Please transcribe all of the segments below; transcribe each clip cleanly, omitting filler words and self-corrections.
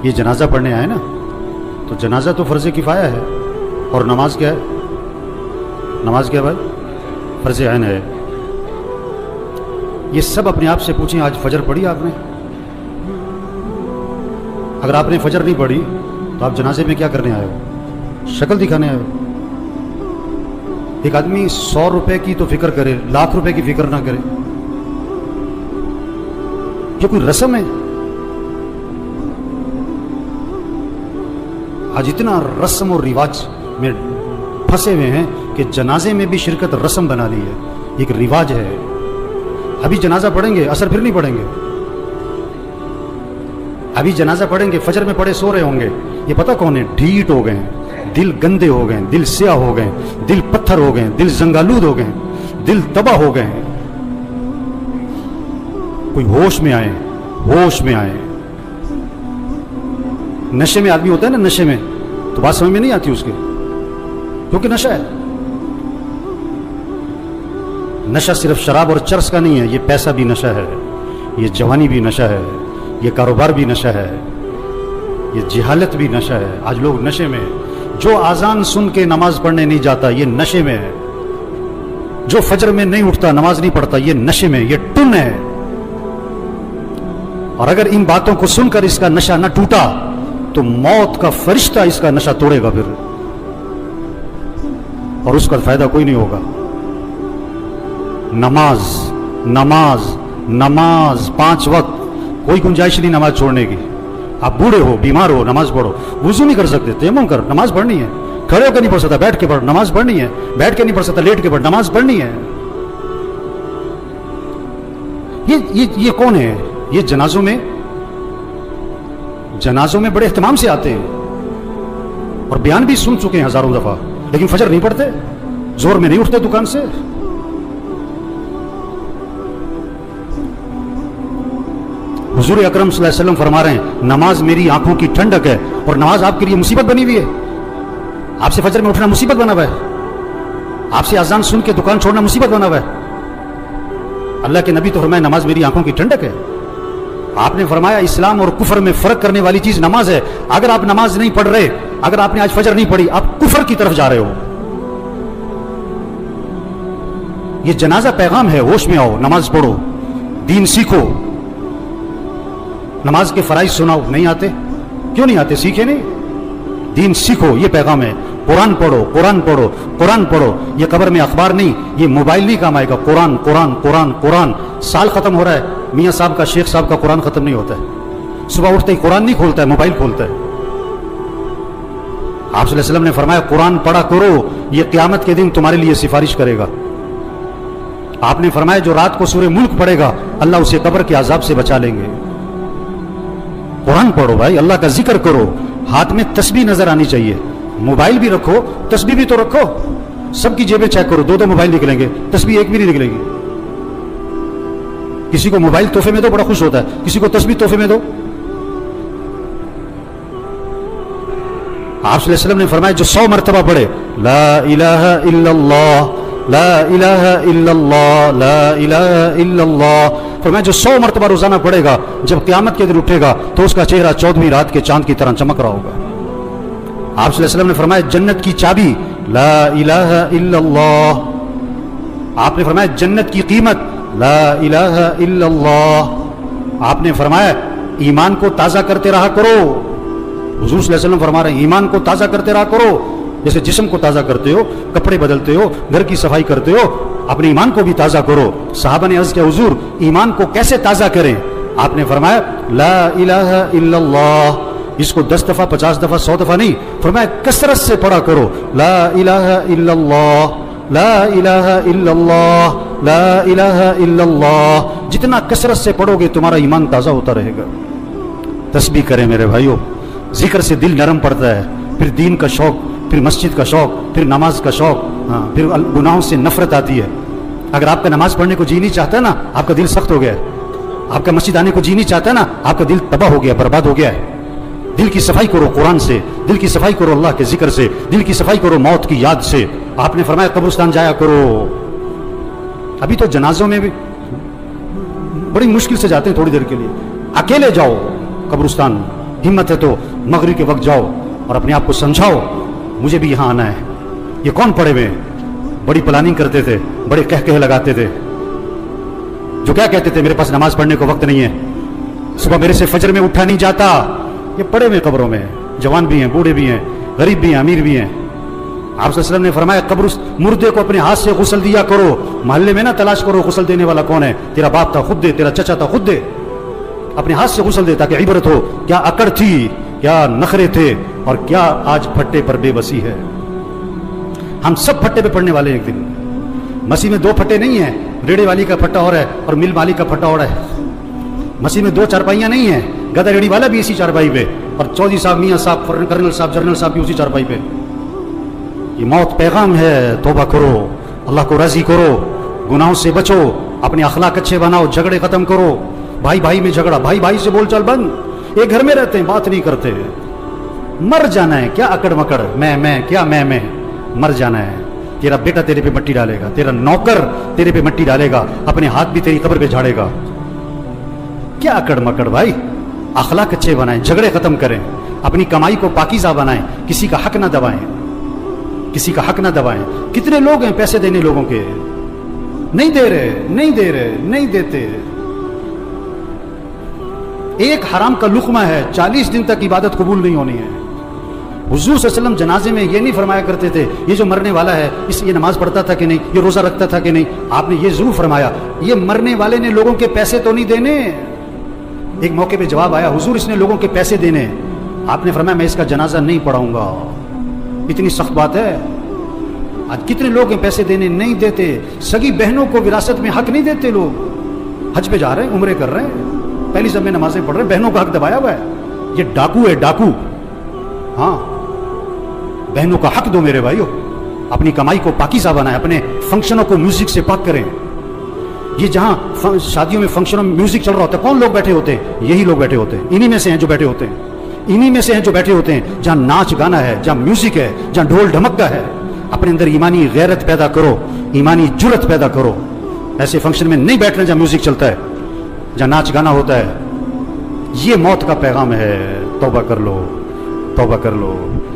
یہ جنازہ پڑھنے آئے نا، تو جنازہ تو فرض کفایہ ہے، اور نماز کیا ہے؟ نماز کیا ہے بھائی؟ فرض عین ہے۔ یہ سب اپنے آپ سے پوچھیں، آج فجر پڑھی آپ نے؟ اگر آپ نے فجر نہیں پڑھی تو آپ جنازے میں کیا کرنے آئے ہو؟ شکل دکھانے آئے ہو۔ ایک آدمی 100 روپے کی تو فکر کرے، لاکھ روپے کی فکر نہ کرے، یہ کوئی رسم ہے؟ آج اتنا رسم اور رواج میں پھنسے ہوئے ہیں کہ جنازے میں بھی شرکت رسم بنا لی ہے، ایک رواج ہے۔ ابھی جنازہ پڑھیں گے، عصر پھر نہیں پڑھیں گے، ابھی جنازہ پڑھیں گے، فجر میں پڑھے سو رہے ہوں گے، یہ پتہ کون ہے؟ ڈھیٹ ہو گئے ہیں، دل گندے ہو گئے ہیں، دل سیاہ ہو گئے ہیں، دل پتھر ہو گئے ہیں، دل زنگالود ہو گئے ہیں، دل تباہ ہو گئے ہیں۔ کوئی ہوش میں آئے، ہوش میں آئے۔ نشے میں آدمی ہوتا ہے نا، نشے میں تو بات سمجھ میں نہیں آتی اس کے، کیونکہ نشہ ہے۔ نشہ صرف شراب اور چرس کا نہیں ہے، یہ پیسہ بھی نشہ ہے، یہ جوانی بھی نشہ ہے، یہ کاروبار بھی نشہ ہے، یہ جہالت بھی نشہ ہے۔ آج لوگ نشے میں ہیں۔ جو اذان سن کے نماز پڑھنے نہیں جاتا یہ نشے میں ہے، جو فجر میں نہیں اٹھتا، نماز نہیں پڑھتا، یہ نشے میں، یہ ٹن ہے۔ اور اگر ان باتوں کو سن کر اس کا نشہ نہ ٹوٹا تو موت کا فرشتہ اس کا نشہ توڑے گا پھر، اور اس کا فائدہ کوئی نہیں ہوگا۔ نماز نماز نماز 5 وقت، کوئی گنجائش نہیں نماز چھوڑنے کی۔ آپ بوڑھے ہو، بیمار ہو، نماز پڑھو۔ وضو نہیں کر سکتے، تیمم کر، نماز پڑھنی ہے۔ کھڑے ہو کے نہیں پڑھ سکتا، بیٹھ کے پڑھ، نماز پڑھنی ہے۔ بیٹھ کے نہیں پڑھ سکتا، لیٹ کے پڑھ، نماز پڑھنی ہے۔ یہ کون ہے؟ یہ جنازوں میں بڑے اہتمام سے آتے ہیں اور بیان بھی سن چکے ہیں ہزاروں دفعہ، لیکن فجر نہیں پڑھتے، زور میں نہیں اٹھتے دکان سے۔ حضور اکرم صلی اللہ علیہ وسلم فرما رہے ہیں نماز میری آنکھوں کی ٹھنڈک ہے، اور نماز آپ کے لیے مصیبت بنی ہوئی ہے۔ آپ سے فجر میں اٹھنا مصیبت بنا ہوا ہے، آپ سے اذان سن کے دکان چھوڑنا مصیبت بنا ہوا ہے۔ اللہ کے نبی تو فرمایا نماز میری آنکھوں کی ٹھنڈک ہے۔ آپ نے فرمایا اسلام اور کفر میں فرق کرنے والی چیز نماز ہے۔ اگر آپ نماز نہیں پڑھ رہے، اگر آپ نے آج فجر نہیں پڑھی، آپ کفر کی طرف جا رہے ہو۔ یہ جنازہ پیغام ہے، ہوش میں آؤ، نماز پڑھو، دین سیکھو۔ نماز کے فرائض سناؤ، نہیں آتے؟ کیوں نہیں آتے؟ سیکھے نہیں؟ دین سیکھو، یہ پیغام ہے۔ قرآن پڑھو، قرآن پڑھو، قرآن پڑھو۔ یہ قبر میں اخبار نہیں، یہ موبائل نہیں کام آئے گا۔ قرآن قرآن قرآن قرآن۔ سال ختم ہو رہا ہے، میاں صاحب کا، شیخ صاحب کا قرآن ختم نہیں ہوتا ہے۔ صبح اٹھتے ہی قرآن نہیں کھولتا ہے، موبائل کھولتا ہے۔ آپ صلی اللہ علیہ وسلم نے فرمایا قرآن پڑھا کرو، یہ قیامت کے دن تمہارے لیے سفارش کرے گا۔ آپ نے فرمایا جو رات کو سورہ ملک پڑھے گا اللہ اسے قبر کے عذاب سے بچا لیں گے۔ قرآن پڑھو بھائی، اللہ کا ذکر کرو، ہاتھ میں تسبیح نظر آنی چاہیے۔ موبائل بھی رکھو، تسبیح بھی تو رکھو۔ سب کی جیبیں چیک کرو، 2 موبائل نکلیں گے، تسبیح ایک بھی نہیں نکلے گی۔ کسی کو موبائل تحفے میں دو، بڑا خوش ہوتا ہے، کسی کو تسبیح تحفے میں دو۔ آپ صلی اللہ علیہ وسلم نے فرمایا جو 100 مرتبہ پڑھے لا الہ الا اللہ لا الہ الا اللہ لا الہ الا اللہ، فرمایا جو 100 مرتبہ روزانہ پڑھے گا، جب قیامت کے دن اٹھے گا تو اس کا چہرہ 14ویں رات کے چاند کی طرح چمک رہا ہوگا۔ آپ صلی اللہ علیہ وسلم نے فرمایا جنت کی چابی لا الہ الا اللہ، آپ نے فرمایا جنت کی قیمت لا الہ الا اللہ، آپ نے فرمایا ایمان کو تازہ کرتے رہا کرو۔ حضور صلی اللہ علیہ وسلم فرما رہے ہیں ایمان کو تازہ کرتے رہا کرو، جیسے جسم کو تازہ کرتے ہو، کپڑے بدلتے ہو، گھر کی صفائی کرتے ہو، اپنے ایمان کو بھی تازہ کرو۔ صحابہ نے عرض کیا حضور ایمان کو کیسے تازہ کریں؟ آپ نے فرمایا لا الہ الا اللہ، اس کو 10 دفعہ 50 دفعہ 100 دفعہ نہیں، فرمایا کثرت سے پڑھا کرو لا الہ الا اللہ لا الہ الا اللہ لا الہ الا اللہ۔ جتنا کثرت سے پڑھو گے تمہارا ایمان تازہ ہوتا رہے گا۔ تسبیح کریں میرے بھائیوں، ذکر سے دل نرم پڑتا ہے، پھر دین کا شوق، پھر مسجد کا شوق، پھر نماز کا شوق، پھر گناہوں سے نفرت آتی ہے۔ اگر آپ کا نماز پڑھنے کو جی نہیں چاہتا ہے نا، آپ کا دل سخت ہو گیا ہے۔ آپ کا مسجد آنے کو جی نہیں چاہتا ہے نا، آپ کا دل تباہ ہو گیا، برباد ہو گیا ہے۔ دل کی صفائی کرو قرآن سے، دل کی صفائی کرو اللہ کے ذکر سے، دل کی صفائی کرو موت کی یاد سے۔ آپ نے فرمایا قبرستان جایا کرو۔ ابھی تو جنازوں میں بھی بڑی مشکل سے جاتے ہیں، تھوڑی دیر کے لیے اکیلے جاؤ قبرستان، हिम्मत है तो मगरिब के वक्त जाओ और अपने आप को समझाओ मुझे भी यहाँ आना है। ये कौन पड़े हुए बड़ी प्लानिंग करते थे, बड़े कह लगाते थे, जो क्या कहते थे मेरे पास नमाज पढ़ने को वक्त नहीं है, सुबह मेरे से फजर में उठा नहीं जाता। ये पड़े हुए कब्रों में, जवान भी हैं, बूढ़े भी हैं, गरीब भी हैं, अमीर भी हैं। आप सल्लल्लाहु अलैहि वसल्लम ने फरमाया कब्र मुर्दे को अपने हाथ से गुस्ल दिया करो, मोहल्ले में ना तलाश करो गुस्ल देने वाला कौन है, तेरा बाप था खुद दे, तेरा चचा था खुद दे, अपने हाथ से गुस्ल दे ताकि इबरत हो क्या अकड़ थी, क्या नखरे थे और क्या आज फट्टे पर बेबसी है। हम सब फट्टे पे पड़ने वाले हैं एक दिन। मसीह में दो फट्टे नहीं है, रेड़े वाली का फट्टा और है और मिल मालिक का फट्टा और है। मसीह में दो चारपाइयां नहीं है, गधा रेड़ी वाला भी इसी चारपाई पे और चौधरी साहब, मियाँ साहब, कर्नल साहब, जनरल साहब भी उसी चारपाई पे। ये मौत पैगाम है, तौबा करो, अल्लाह को राजी करो, गुनाहों से बचो, अपने अखलाक अच्छे बनाओ, झगड़े खत्म करो। भाई भाई में झगड़ा, भाई भाई से बोलचाल बंद, एक घर में रहते हैं बात नहीं करते। मर जाना है, क्या अकड़ मकड़, मैं क्या मैं, मर जाना है। तेरा बेटा तेरे पे मट्टी डालेगा, तेरा नौकर तेरे पे मट्टी डालेगा, अपने हाथ भी तेरी कब्र पे झाड़ेगा। क्या अकड़ मकड़ भाई, अखलाक अच्छे बनाएं, झगड़े खत्म करें, अपनी कमाई को पाकीज़ा बनाएं, किसी का हक ना दबाएं, किसी का हक ना दबाएं। कितने लोग हैं पैसे देने लोगों के, नहीं दे रहे, नहीं दे रहे, नहीं देते। एक हराम का लुक़मा है, 40 दिन तक इबादत कबूल नहीं होनी है। हुज़ूर सल्लल्लाहु अलैहि वसल्लम जनाजे में ये नहीं फरमाया करते थे ये जो मरने वाला है ये नमाज पढ़ता था कि नहीं, ये रोज़ा रखता था कि नहीं। आपने ये ज़रूर फरमाया ये मरने वाले ने लोगों के पैसे तो नहीं देने। एक मौके पे जवाब आया, हुज़ूर इसने लोगों के पैसे देने। आपने फरमाया मैं इसका जनाजा नहीं पढ़ाऊंगा। इतनी सख्त बात है। आज कितने लोग हैं पैसे देने नहीं देते, सगी बहनों को विरासत में हक नहीं देते। लोग हज पे जा रहे हैं, उम्रे कर रहे हैं, पहली सब में नमाजें पढ़ रहे हैं, बहनों का हक दबाया हुआ है। ये डाकू है, डाकू। हाँ, बहनों का हक दो मेरे भाइयों, अपनी कमाई को पाकीज़ा बनाएं, अपने फंक्शनों को म्यूजिक से पाक करें। ये जहां शादियों में फंक्शनों में म्यूजिक चल रहा होता है, कौन लोग बैठे होते हैं? यही लोग बैठे होते हैं, इन्हीं में से हैं जो बैठे होते हैं, इन्हीं में से हैं जो बैठे होते हैं। जहां नाच गाना है, जहां म्यूजिक है, जहां ढोल ढमक्का है, अपने अंदर ईमानी गैरत पैदा करो, ईमानी जुर्रत पैदा करो। ऐसे फंक्शन में नहीं बैठना जहां म्यूजिक चलता है, जहां नाच गाना होता है। ये मौत का पैगाम है। तौबा कर लो, तौबा कर लो।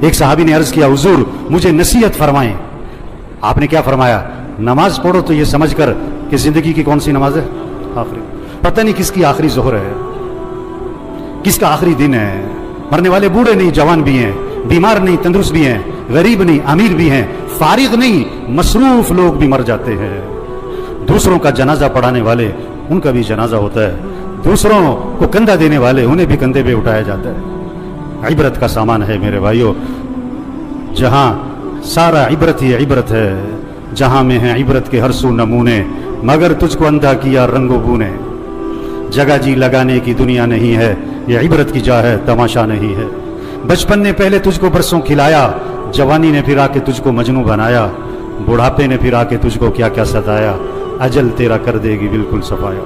एक सहाबी ने अर्ज किया, हुजूर मुझे नसीहत फरमाएं। आपने क्या फरमाया? नमाज पढ़ो तो ये समझकर कि जिंदगी की कौन सी नमाज है? आखिरी। पता नहीं किसकी आखिरी जोहर है, किसका आखिरी दिन है। मरने वाले बूढ़े नहीं, जवान भी हैं, बीमार नहीं, तंदुरुस्त भी हैं, गरीब नहीं, अमीर भी हैं, फारिग नहीं, मसरूफ लोग भी मर जाते हैं। दूसरों का जनाजा पढ़ाने वाले, उनका भी जनाजा होता है। दूसरों को कंधा देने वाले, उन्हें भी कंधे पे उठाया जाता है। इबरत का सामान है मेरे भाइयों, जहां सारा इबरत ही इबरत है, जहां में है इबरत के हर सू नमूने, मगर तुझको अंधा किया रंगो बूने। जगह जी लगाने की दुनिया नहीं है, ये इबरत की जा है, तमाशा नहीं है। बचपन ने पहले तुझको बरसों खिलाया, जवानी ने फिर आके तुझको मजनू बनाया, बुढ़ापे ने फिर आके तुझको क्या क्या सताया, अजल तेरा कर देगी बिल्कुल सफाया।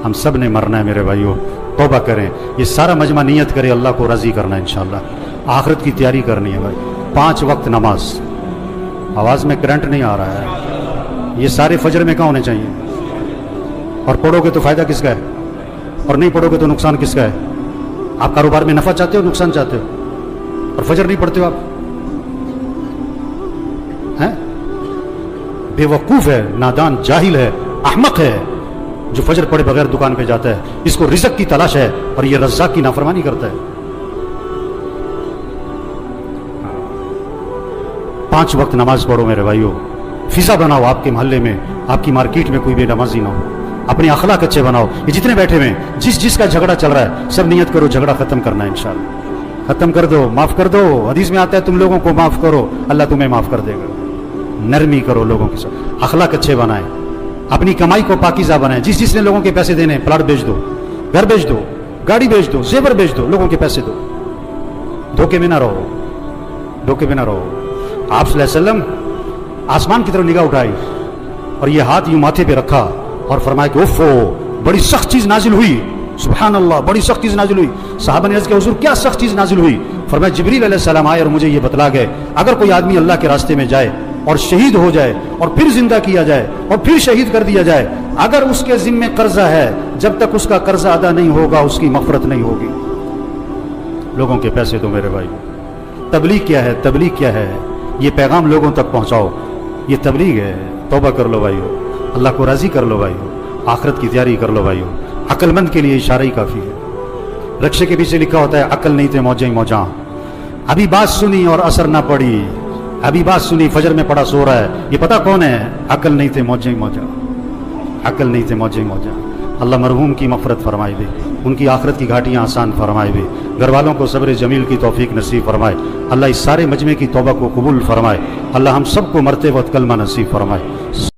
हम सब ने मरना है मेरे भाइयों, तौबा करें। ये सारा मजमा नियत करे अल्लाह को राजी करना है इंशाअल्लाह। आखिरत की तैयारी करनी है भाई। 5 वक्त नमाज। आवाज़ में करंट नहीं आ रहा है। ये सारे फजर में कहाँ होने चाहिए? और पढ़ोगे तो फ़ायदा किसका है, और नहीं पढ़ोगे तो नुकसान किसका है? आप कारोबार में नफ़ा चाहते हो, नुकसान चाहते हो, और फजर नहीं पढ़ते हो आप? हैं? बेवकूफ़ है, नादान, जाहिल है, अहमक है जो फजर पढ़े बगैर दुकान पे जाता है। इसको रिज़्क़ की तलाश है और ये रज़्ज़ाक़ की नाफरमानी करता है। 5 वक्त नमाज पढ़ो मेरे भाइयों। फिजा बनाओ आपके मोहल्ले में, आपकी मार्केट में कोई बेनमाजी ना हो। अपने अखलाक अच्छे बनाओ। ये जितने बैठे हुए हैं, जिसका झगड़ा चल रहा है, सब नियत करो झगड़ा खत्म करना है इंशाअल्लाह। खत्म कर दो, माफ कर दो। हदीस में आता है तुम लोगों को माफ करो, अल्लाह तुम्हें माफ कर देगा। नरमी करो लोगों के साथ, अखलाक अच्छे बनाएं, अपनी कमाई को पाकीज़ा बनाएं। जिसने लोगों के पैसे देने, प्लाट बेच दो, घर बेच दो, गाड़ी बेच दो, जेवर बेच दो, लोगों के पैसे दो। धोखे में ना रहो, धोखे में ना रहो। आप सल्लल्लाहु अलैहि वसल्लम आसमान की तरफ निगाह उठाई और ये हाथ यूं माथे पे रखा और फरमाया कि उफ़ो, बड़ी सख्त चीज नाजिल हुई। सुभान अल्लाह, बड़ी सख्त चीज नाजिल हुई। साहबा ने अर्ज़ किया, हुज़ूर क्या सख्त चीज नाजिल हुई? फरमाया जिब्रील अलैहिस्सलाम आए और मुझे ये बतला गए, अगर कोई आदमी अल्लाह के रास्ते में जाए और शहीद हो जाए और फिर जिंदा किया जाए और फिर शहीद कर दिया जाए, अगर उसके जिम्मे कर्जा है, जब तक उसका कर्जा अदा नहीं होगा उसकी मग़फ़िरत नहीं होगी। لوگوں کے پیسے دو میرے بھائی. تبلیغ کیا ہے؟ تبلیغ کیا ہے؟ یہ پیغام لوگوں تک پہنچاؤ، یہ تبلیغ ہے. توبہ کر لو بھائیو، اللہ کو راضی کر لو بھائیو، آخرت کی تیاری کر لو بھائیو. عقل مند کے لیے اشارہ ہی کافی ہے. رکشے کے پیچھے لکھا ہوتا ہے عقل نہیں تھے موجیں ہی موجاں. ابھی بات سنی اور اثر نہ پڑی، ابھی بات سنی فجر میں پڑا سو رہا ہے، یہ پتہ کون ہے؟ عقل نہیں تھے موجیں ہی موجاں، عقل نہیں تھے موجیں ہی موجاں. اللہ مرحوم کی مغفرت فرمائے دے، ان کی آخرت کی گھاٹیاں آسان فرمائے دے، گھر والوں کو صبر جمیل کی توفیق نصیب فرمائے. اللہ اس سارے مجمع کی توبہ کو قبول فرمائے. اللہ ہم سب کو مرتے وقت کلمہ نصیب فرمائے.